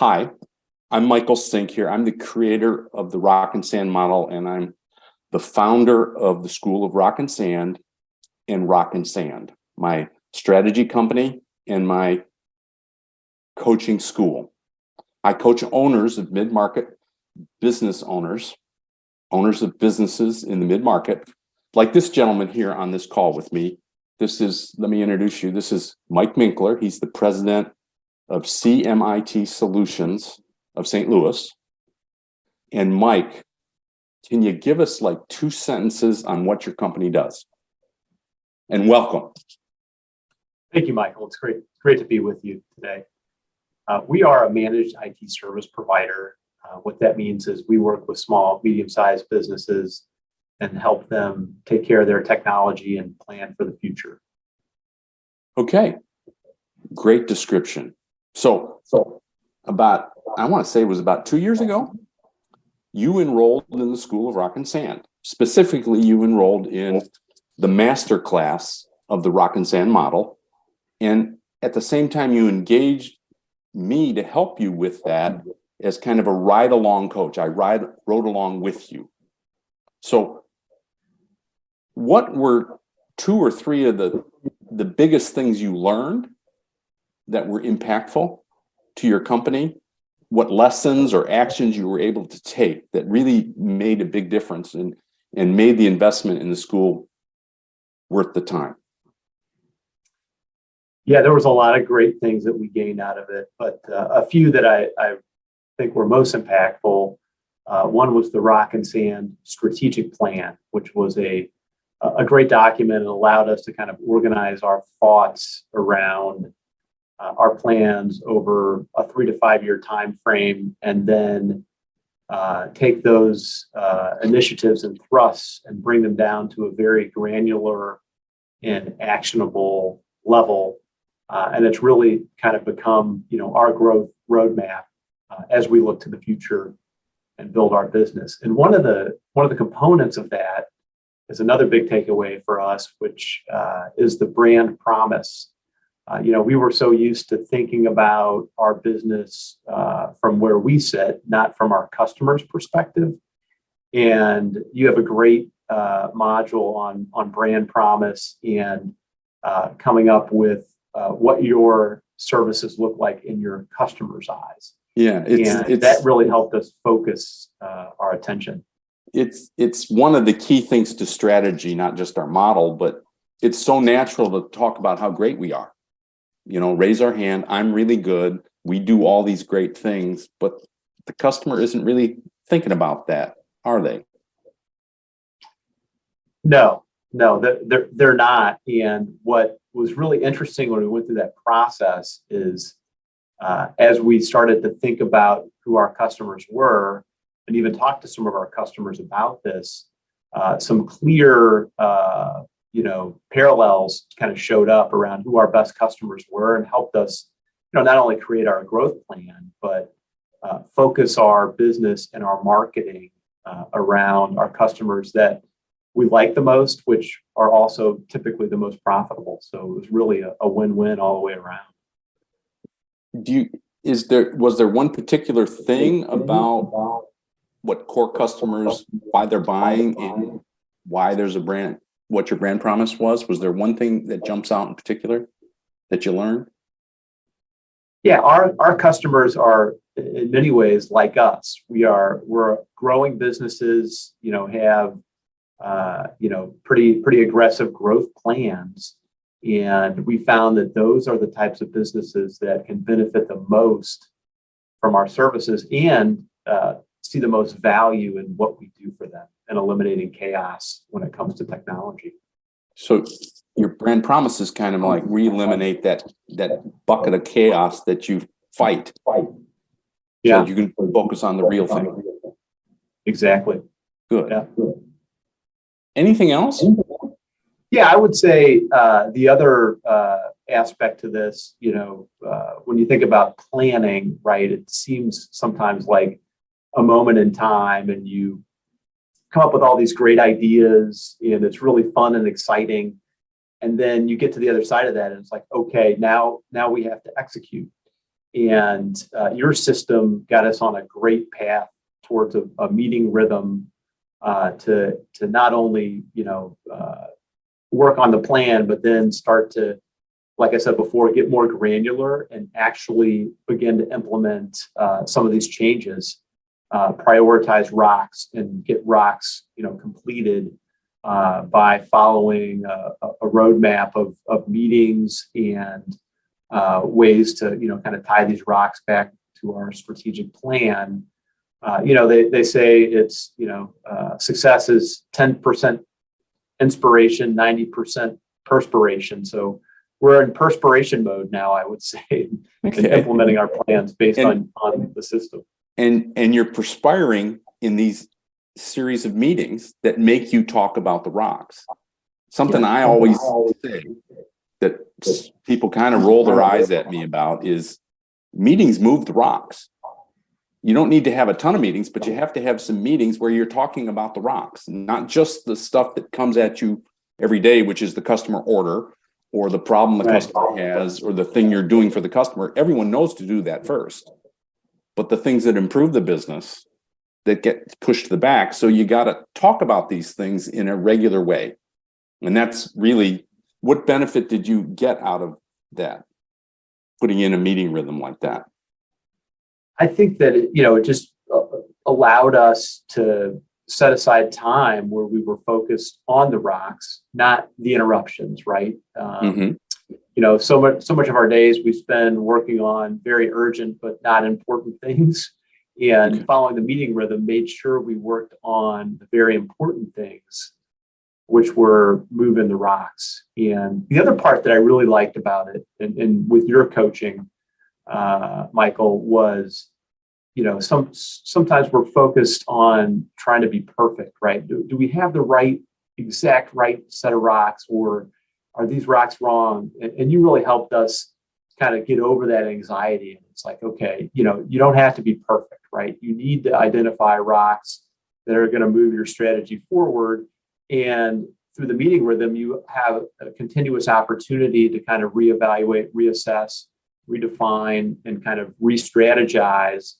Hi, I'm Michael Synk here. I'm the creator of the Rock and Sand model, and I'm the founder of the School of Rock and Sand and Rock and Sand, my strategy company and my coaching school. I coach owners of mid-market business owners of businesses in the mid-market, like this gentleman here on this call with me. Let me introduce you. This is Mike Minkler. He's the president of CMIT Solutions of St. Louis. And Mike, can you give us like 2 sentences on what your company does? And welcome. Thank you, Michael. It's great to be with you today. We are a managed IT service provider. What that means is we work with small, medium-sized businesses and help them take care of their technology and plan for the future. Okay, great description. So I want to say it was about 2 years ago, you enrolled in the School of Rock and Sand. Specifically, you enrolled in the master class of the Rock and Sand model. And at the same time, you engaged me to help you with that as kind of a ride-along coach. I rode along with you. So what were 2 or 3 of the biggest things you learned that were impactful to your company? What lessons or actions you were able to take that really made a big difference and made the investment in the school worth the time? Yeah, there was a lot of great things that we gained out of it, but a few that I think were most impactful. One was the Rock and Sand strategic plan, which was a great document. It allowed us to kind of organize our thoughts around our plans over a 3 to 5 year time frame, and then take those initiatives and thrusts and bring them down to a very granular and actionable level. And it's really kind of become, our growth roadmap as we look to the future and build our business. And one of the components of that is another big takeaway for us, which is the brand promise. We were so used to thinking about our business from where we sit, not from our customers' perspective. And you have a great module on brand promise and coming up with what your services look like in your customers' eyes. Yeah, that really helped us focus our attention. It's one of the key things to strategy, not just our model, but it's so natural to talk about how great we are. Raise our hand. I'm really good. We do all these great things, but the customer isn't really thinking about that, are they? No, they're not. And what was really interesting when we went through that process is as we started to think about who our customers were and even talk to some of our customers about this, some clear parallels kind of showed up around who our best customers were and helped us, not only create our growth plan, but focus our business and our marketing around our customers that we like the most, which are also typically the most profitable. So it was really a win-win all the way around. Was there one particular thing about what core customers, why they're buying and why there's a brand, what your brand promise was? Was there one thing that jumps out in particular that you learned? Yeah, our customers are in many ways like us. We're growing businesses, have pretty aggressive growth plans. And we found that those are the types of businesses that can benefit the most from our services and see the most value in what we do for them and eliminating chaos when it comes to technology. So your brand promise is kind of like eliminate that bucket of chaos that you fight. Yeah. So you can focus on the real thing. Exactly. Good. Yeah. Anything else? Yeah, I would say the other aspect to this, when you think about planning, right, it seems sometimes like a moment in time and you come up with all these great ideas and it's really fun and exciting. And then you get to the other side of that and it's like, okay, now we have to execute. And your system got us on a great path towards a meeting rhythm to not only work on the plan, but then start to, like I said before, get more granular and actually begin to implement some of these changes, prioritize rocks and get rocks completed by following a roadmap of meetings and ways to kind of tie these rocks back to our strategic plan. They say it's success is 10% inspiration, 90% perspiration. So we're in perspiration mode now, I would say, in implementing our plans based on the system. And you're perspiring in these series of meetings that make you talk about the rocks. Something I always say that people kind of roll their eyes at me about is meetings move the rocks. You don't need to have a ton of meetings, but you have to have some meetings where you're talking about the rocks, not just the stuff that comes at you every day, which is the customer order or the problem the customer has or the thing you're doing for the customer. Everyone knows to do that first. But the things that improve the business, that get pushed to the back. So you got to talk about these things in a regular way. And that's really, what benefit did you get out of that, putting in a meeting rhythm like that? I think that it just allowed us to set aside time where we were focused on the rocks, not the interruptions, right? So much of our days we spend working on very urgent but not important things. And following the meeting rhythm made sure we worked on the very important things, which were moving the rocks. And the other part that I really liked about it, and with your coaching, Michael, was, sometimes we're focused on trying to be perfect, right? Do we have the exact right set of rocks, or are these rocks wrong? And you really helped us kind of get over that anxiety. And it's like, okay, you don't have to be perfect, right? You need to identify rocks that are going to move your strategy forward. And through the meeting rhythm, you have a continuous opportunity to kind of reevaluate, reassess, redefine, and kind of re-strategize.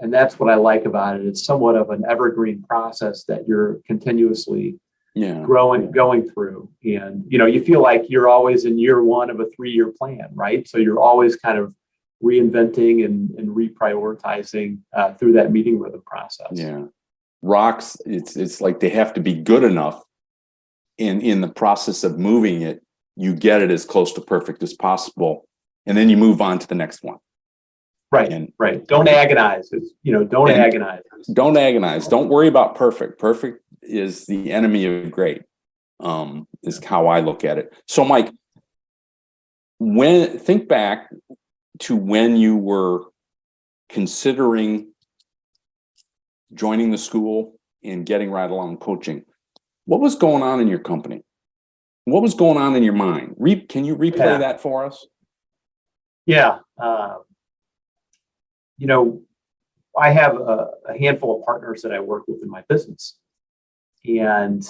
And that's what I like about it. It's somewhat of an evergreen process that you're continuously going through. And, you feel like you're always in year one of a 3-year plan, right? So you're always kind of reinventing and reprioritizing through that meeting rhythm process. Yeah. Rocks, it's like they have to be good enough. In the process of moving it, you get it as close to perfect as possible. And then you move on to the next one. Right. Right. Don't agonize. Don't agonize. Don't agonize. Don't worry about perfect. Perfect is the enemy of great, is how I look at it. So, Mike, think back to when you were considering joining the school and getting Right Along Coaching. What was going on in your company? What was going on in your mind? Can you replay that for us? Yeah. I have a handful of partners that I work with in my business. And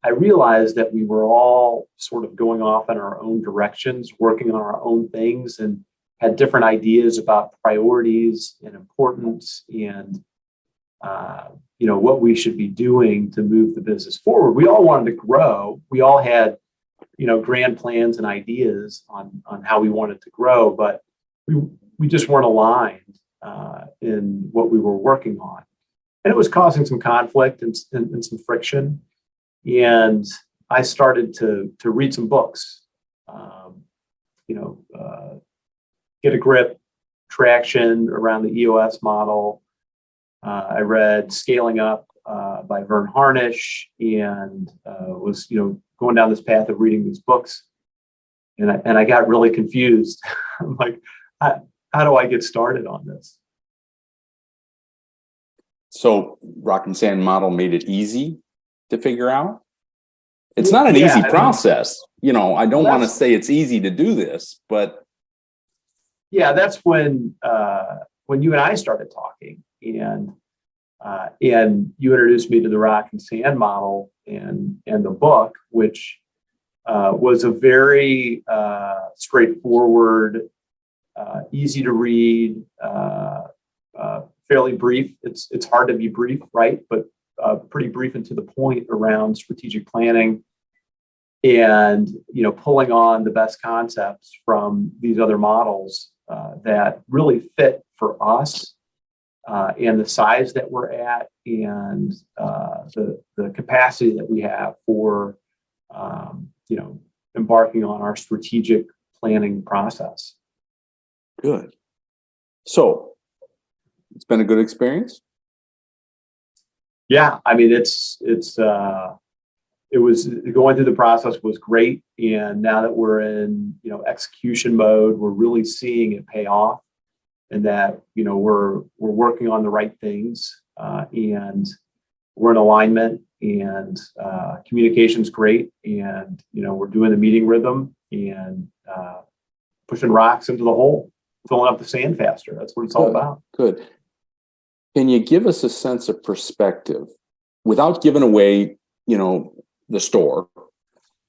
I realized that we were all sort of going off in our own directions, working on our own things, and had different ideas about priorities and importance and what we should be doing to move the business forward. We all wanted to grow. We all had, grand plans and ideas on how we wanted to grow, but we just weren't aligned in what we were working on. And it was causing some conflict and some friction. And I started to read some books, get a grip, traction around the EOS model. I read Scaling Up by Vern Harnish, and was going down this path of reading these books, and I got really confused. I'm like, how do I get started on this? So Rock and Sand model made it easy to figure out. It's not an easy process. I don't want to say it's easy to do this, but that's when you and I started talking, and you introduced me to the Rock and Sand model and the book, which was a very straightforward easy to read, fairly brief. It's hard to be brief, right? But pretty brief and to the point around strategic planning, and pulling on the best concepts from these other models that really fit for us and the size that we're at, and the capacity that we have for embarking on our strategic planning process. Good. So it's been a good experience. Yeah, I mean, it was going through the process was great, and now that we're in execution mode, we're really seeing it pay off, and that we're working on the right things, and we're in alignment, and communication's great, and we're doing the meeting rhythm and pushing rocks into the hole, filling up the sand faster. That's what it's all about. Good. Can you give us a sense of perspective without giving away, the store?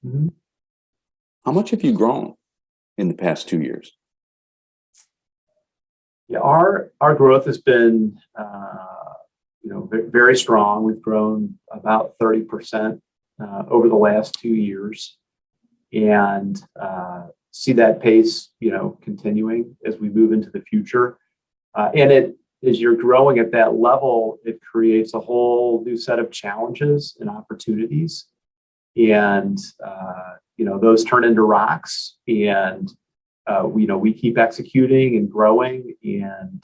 Mm-hmm. How much have you grown in the past 2 years? Yeah, our growth has been, very strong. We've grown about 30% over the last 2 years, and see that pace, continuing as we move into the future. And as you're growing at that level, it creates a whole new set of challenges and opportunities, and those turn into rocks, and we keep executing and growing, and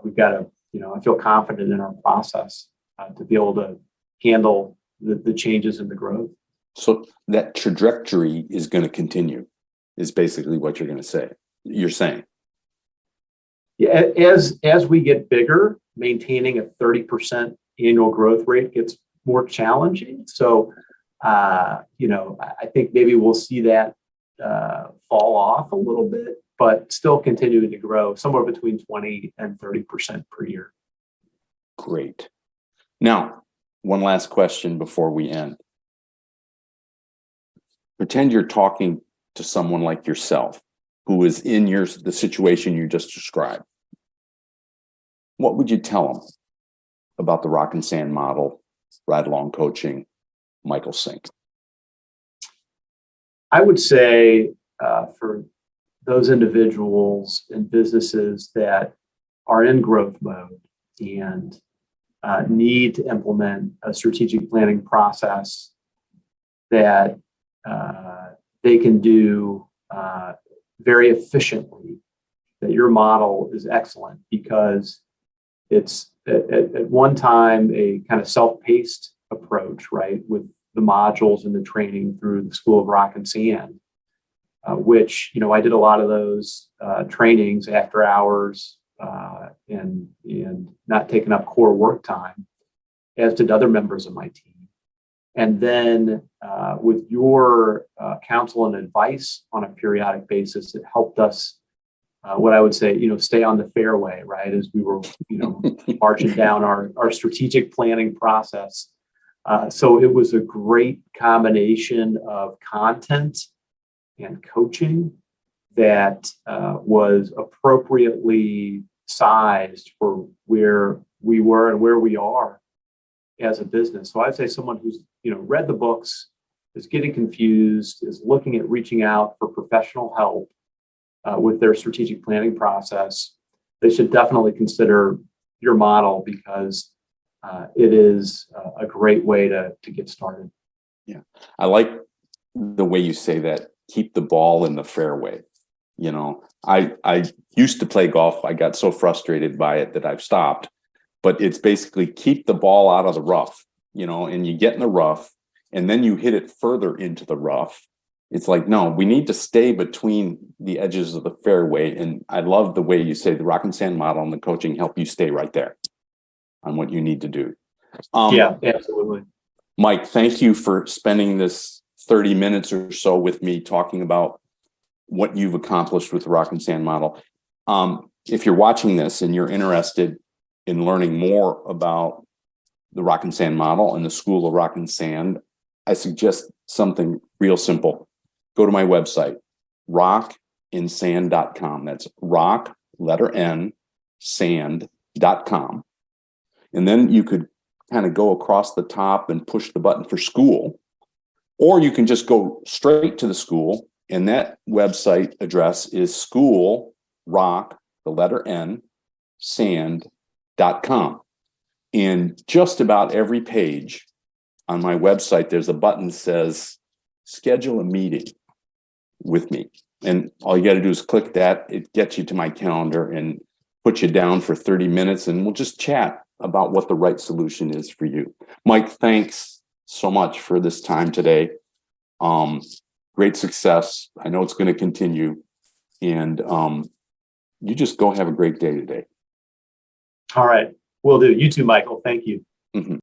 we've got to, I feel confident in our process to be able to handle the changes in the growth. So that trajectory is going to continue, is basically what you're going to say. You're saying. Yeah, as we get bigger, maintaining a 30% annual growth rate gets more challenging. So, I think maybe we'll see that fall off a little bit, but still continuing to grow somewhere between 20 and 30% per year. Great. Now, one last question before we end. Pretend you're talking to someone like yourself who is in the situation you just described. What would you tell them about the Rock and Sand model, ride-along coaching, Michael Synk? I would say for those individuals and businesses that are in growth mode and need to implement a strategic planning process, that they can do very efficiently, that your model is excellent, because it's at one time a kind of self-paced approach, right, with the modules and the training through the School of Rock and Sand, which I did a lot of those trainings after hours and not taking up core work time, as did other members of my team. And then with your counsel and advice on a periodic basis, it helped us, what I would say, stay on the fairway, right, as we were, marching down our strategic planning process. So it was a great combination of content and coaching that was appropriately sized for where we were and where we are as a business. So I'd say someone who's read the books, is getting confused, is looking at reaching out for professional help with their strategic planning process, they should definitely consider your model, because it is a great way to get started. Yeah, I like the way you say that. Keep the ball in the fairway. I used to play golf. I got so frustrated by it that I've stopped. But it's basically keep the ball out of the rough, and you get in the rough, and then you hit it further into the rough. It's like, no, we need to stay between the edges of the fairway. And I love the way you say the Rock and Sand model and the coaching help you stay right there on what you need to do. Yeah, absolutely. Mike, thank you for spending this 30 minutes or so with me talking about what you've accomplished with the Rock and Sand model. If you're watching this and you're interested in learning more about the Rock and Sand model and the School of Rock and Sand, I suggest something real simple. Go to my website, rockinsand.com. That's rock, letter N, sand.com. And then you could kind of go across the top and push the button for school, or you can just go straight to the school. And that website address is school, rock, the letter N, sand.com. And just about every page on my website, there's a button that says schedule a meeting with me. And all you got to do is click that. It gets you to my calendar and puts you down for 30 minutes, and we'll just chat about what the right solution is for you. Mike, thanks so much for this time today. Great success. I know it's going to continue. And you just go have a great day today. All right. Will do. You too, Michael. Thank you. Mm-hmm.